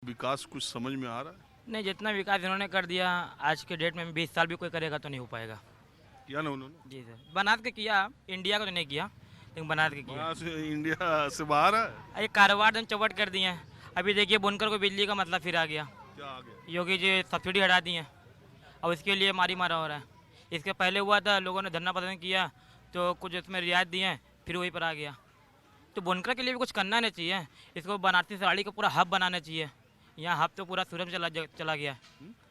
विकास कुछ समझ में आ रहा है? नहीं, जितना विकास इन्होंने कर दिया आज के डेट में 20 साल भी कोई करेगा तो नहीं हो पाएगा। किया ना उन्होंने? जी सर, बनारस के किया, इंडिया को तो नहीं किया, लेकिन बनारस के किया। वहाँ से इंडिया से बाहर है। ये कारोबार एकदम चौपट कर दिए हैं। अभी देखिए बुनकर को बिजली का मतलब फिर आ गया। क्या आ गया? योगी जी सब्सिडी हटा दी है, और इसके लिए मारी मारा हो रहा है। इसके पहले हुआ था, लोगों ने धरना प्रदर्शन किया तो कुछ इसमें रियायत दी है, फिर वही पर आ गया। तो बुनकर के लिए भी कुछ करना नहीं चाहिए, इसको बनारसी साड़ी का पूरा हब बनाना चाहिए। यहाँ हब तो पूरा सूरत में चला गया,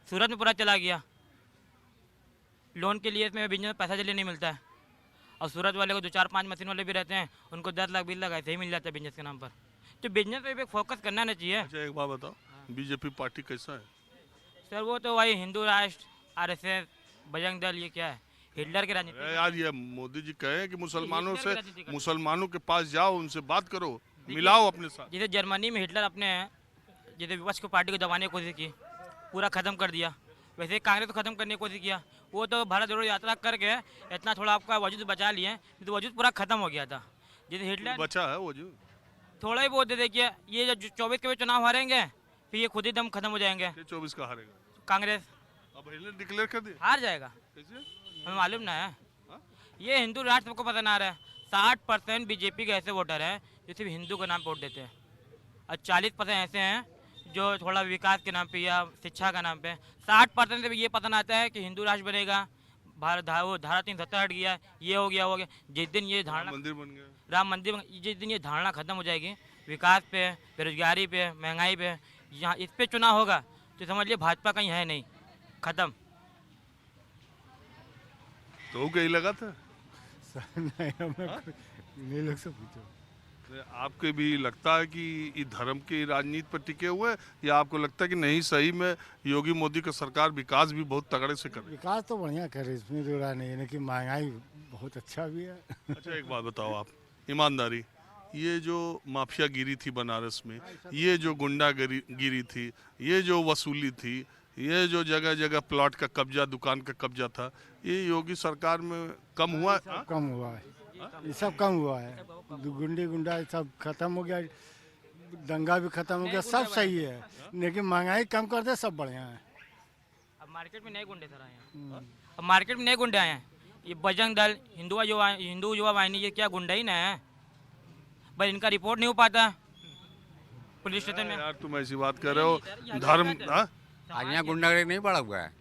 सूरत में पूरा चला गया। लोन के लिए इसमें बिजनेस पैसा जल्दी नहीं मिलता है, और सूरत वाले को 2 4 5 मशीन वाले भी रहते हैं, उनको 10 लाख 20 लाख ऐसे ही मिल जाता है बिजनेस के नाम पर। तो बिजनेस पे भी फोकस करना नहीं चाहिए। अच्छा एक बात बताओ, बीजेपी पार्टी कैसा है? सर वो तो वही हिंदू राष्ट्र, आरएसएस, बजरंग दल, ये क्या है, हिटलर की राजनीति। अरे यार ये मोदी जी कहे कि मुसलमानों हिटलर से की राजनीति करते हैं। मुसलमानों के पास जाओ, उनसे बात करो, मिलाओ अपने साथ। जैसे जर्मनी में हिटलर अपने जैसे विपक्ष को पार्टी को दबाने की कोशिश की, पूरा ख़त्म कर दिया, वैसे ही कांग्रेस को ख़त्म करने की कोशिश किया। वो तो भारत जोड़ो यात्रा करके इतना थोड़ा आपका वजूद बचा लिए, तो वजूद पूरा ख़त्म हो गया था। जैसे हिटलर बचा है वो जो थोड़ा ही बहुत दे, देखिए ये जो 24 के भी चुनाव हारेंगे, फिर ये खुद ही दम खत्म हो जाएंगे। 24 का हारेगा? कांग्रेस अब हिटलर डिक्लेयर कर दिया? हार जाएगा, कैसे? हमें मालूम ना है। हाँ? ये हिंदू राष्ट्र सबको पता ना आ रहा है। 60% बीजेपी के ऐसे वोटर हैं जो सिर्फ हिंदू के नाम पे वोट देते हैं, और 40% ऐसे हैं जो थोड़ा विकास के नाम पे या शिक्षा का नाम पे। 60% से भी ये पता ना आता है कि हिंदू राष्ट्र बनेगा, वो धारा 370 हट गया, ये हो गया, हो गया। जिस दिन ये धारणा मंदिर बन गया। राम मंदिर जिस दिन ये धारणा खत्म हो जाएगी, विकास पे, बेरोजगारी पे, महंगाई पे, यहाँ इस पे चुनाव होगा, तो समझ लिए भाजपा कहीं है नहीं, खत्म। तो कहीं लगा था? नहीं हमें नहीं लोग से पूछो। आपके भी लगता है कि ये धर्म की राजनीति पर टिके हुए हैं, या आपको लगता है कि नहीं सही में योगी मोदी का सरकार विकास भी बहुत तगड़े से कर रही विकास तो बढ़िया कर रही है, इसमें जो रहा नहीं है, लेकिन महंगाई बहुत अच्छा भी है। है? अच्छा एक बात बताओ आप, ईमानदारी, ये जो माफिया गिरी थी बनारस में, ये जो गुंडा गिरी थी, ये जो वसूली थी, ये जो जगह जगह प्लॉट का कब्जा, दुकान का कब्जा था, ये योगी सरकार में कम हुआ है? हाँ? कम हुआ है, ये सब कम हुआ है। गुंडा सब खत्म हो गया, दंगा भी खत्म हो गया, सब सही है, लेकिन महंगाई कम कर दे, सब बढ़िया है। अब मार्केट में नए गुंडे सर आए हैं, अब मार्केट में नए गुंडे आए हैं। ये बजरंग दल, हिंदू युवा वाहिनी, ये क्या गुंडा ही ना है, बस इनका रिपोर्ट नहीं हो पाता पुलिस स्टेशन में। यार तुम ऐसी बात कर रहे हो, धर्म हाँ? आज यहाँ गुंडागर्दी नहीं बढ़ा हुआ है।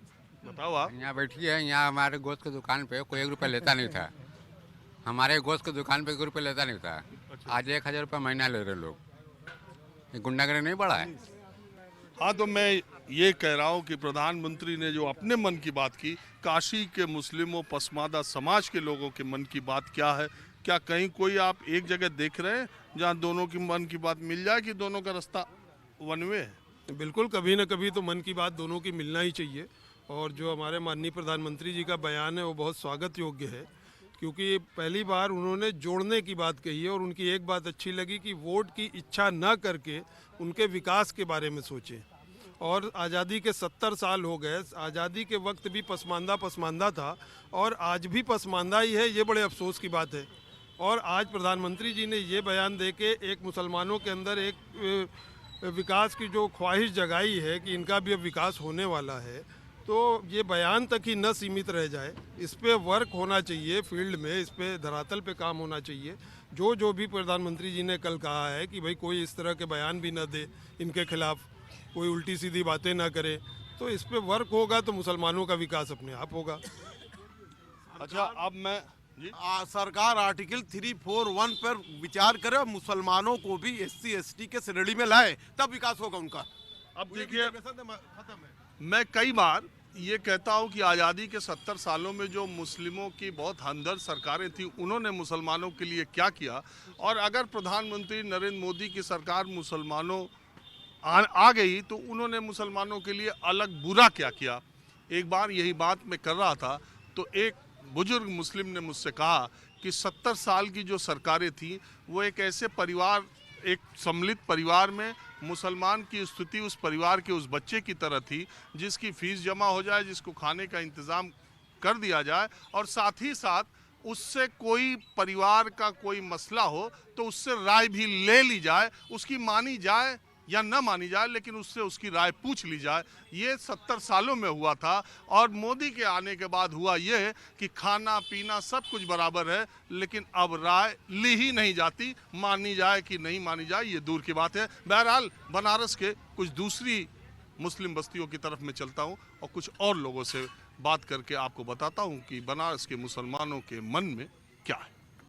बताओ आप। यहाँ बैठी है, यहाँ हमारे गोश्त की दुकान पे कोई 1 रुपया लेता नहीं था, हमारे गोश्त की दुकान पे 1 रुपया लेता नहीं था। आज 1000 रुपया महीना ले रहे लोग। ये गुंडागर्दी नहीं बढ़ा है? हाँ तो मैं ये कह रहा हूँ कि प्रधानमंत्री ने जो अपने मन की बात की, काशी के मुस्लिमों पसमादा समाज के लोगों के मन की बात क्या है, क्या कहीं कोई आप एक जगह देख रहे हैं जहाँ दोनों की मन की बात मिल जाए, कि दोनों का रास्ता वन वे है? बिल्कुल, कभी न कभी तो मन की बात दोनों की मिलना ही चाहिए। और जो हमारे माननीय प्रधानमंत्री जी का बयान है वो बहुत स्वागत योग्य है, क्योंकि पहली बार उन्होंने जोड़ने की बात कही है। और उनकी एक बात अच्छी लगी कि वोट की इच्छा न करके उनके विकास के बारे में सोचें। और आज़ादी के 70 साल हो गए, आज़ादी के वक्त भी पसमानदा था, और आज भी पसमानदा ही है, ये बड़े अफसोस की बात है। और आज प्रधानमंत्री जी ने ये बयान दे के एक मुसलमानों के अंदर एक विकास की जो ख्वाहिश जगाई है कि इनका भी अब विकास होने वाला है, तो ये बयान तक ही न सीमित रह जाए, इस पे वर्क होना चाहिए फील्ड में, इस पे धरातल पे काम होना चाहिए। जो भी प्रधानमंत्री जी ने कल कहा है कि भाई कोई इस तरह के बयान भी न दे इनके खिलाफ, कोई उल्टी सीधी बातें ना करे, तो इस पे वर्क होगा तो मुसलमानों का विकास अपने आप होगा। अच्छा अब मैं जी सरकार आर्टिकल 341 पर विचार करे और मुसलमानों को भी SC ST के श्रेणी में लाए, तब विकास होगा उनका। अब देखिए, मैं कई बार ये कहता हूँ कि आज़ादी के 70 सालों में जो मुस्लिमों की बहुत हमदर्द सरकारें थी, उन्होंने मुसलमानों के लिए क्या किया, और अगर प्रधानमंत्री नरेंद्र मोदी की सरकार मुसलमानों आ गई तो उन्होंने मुसलमानों के लिए अलग बुरा क्या किया। एक बार यही बात मैं कर रहा था तो एक बुजुर्ग मुस्लिम ने मुझसे कहा कि 70 साल की जो सरकारें थी वो एक ऐसे परिवार, एक सम्मिलित परिवार में मुसलमान की स्थिति उस परिवार के उस बच्चे की तरह थी जिसकी फीस जमा हो जाए, जिसको खाने का इंतज़ाम कर दिया जाए, और साथ ही साथ उससे कोई परिवार का कोई मसला हो तो उससे राय भी ले ली जाए, उसकी मानी जाए, या न मानी जाए, लेकिन उससे उसकी राय पूछ ली जाए। ये 70 सालों में हुआ था और मोदी के आने के बाद हुआ ये कि खाना पीना सब कुछ बराबर है, लेकिन अब राय ली ही नहीं जाती। मानी जाए कि नहीं मानी जाए ये दूर की बात है। बहरहाल बनारस के कुछ दूसरी मुस्लिम बस्तियों की तरफ मैं चलता हूँ और कुछ और लोगों से बात करके आपको बताता हूँ कि बनारस के मुसलमानों के मन में क्या है।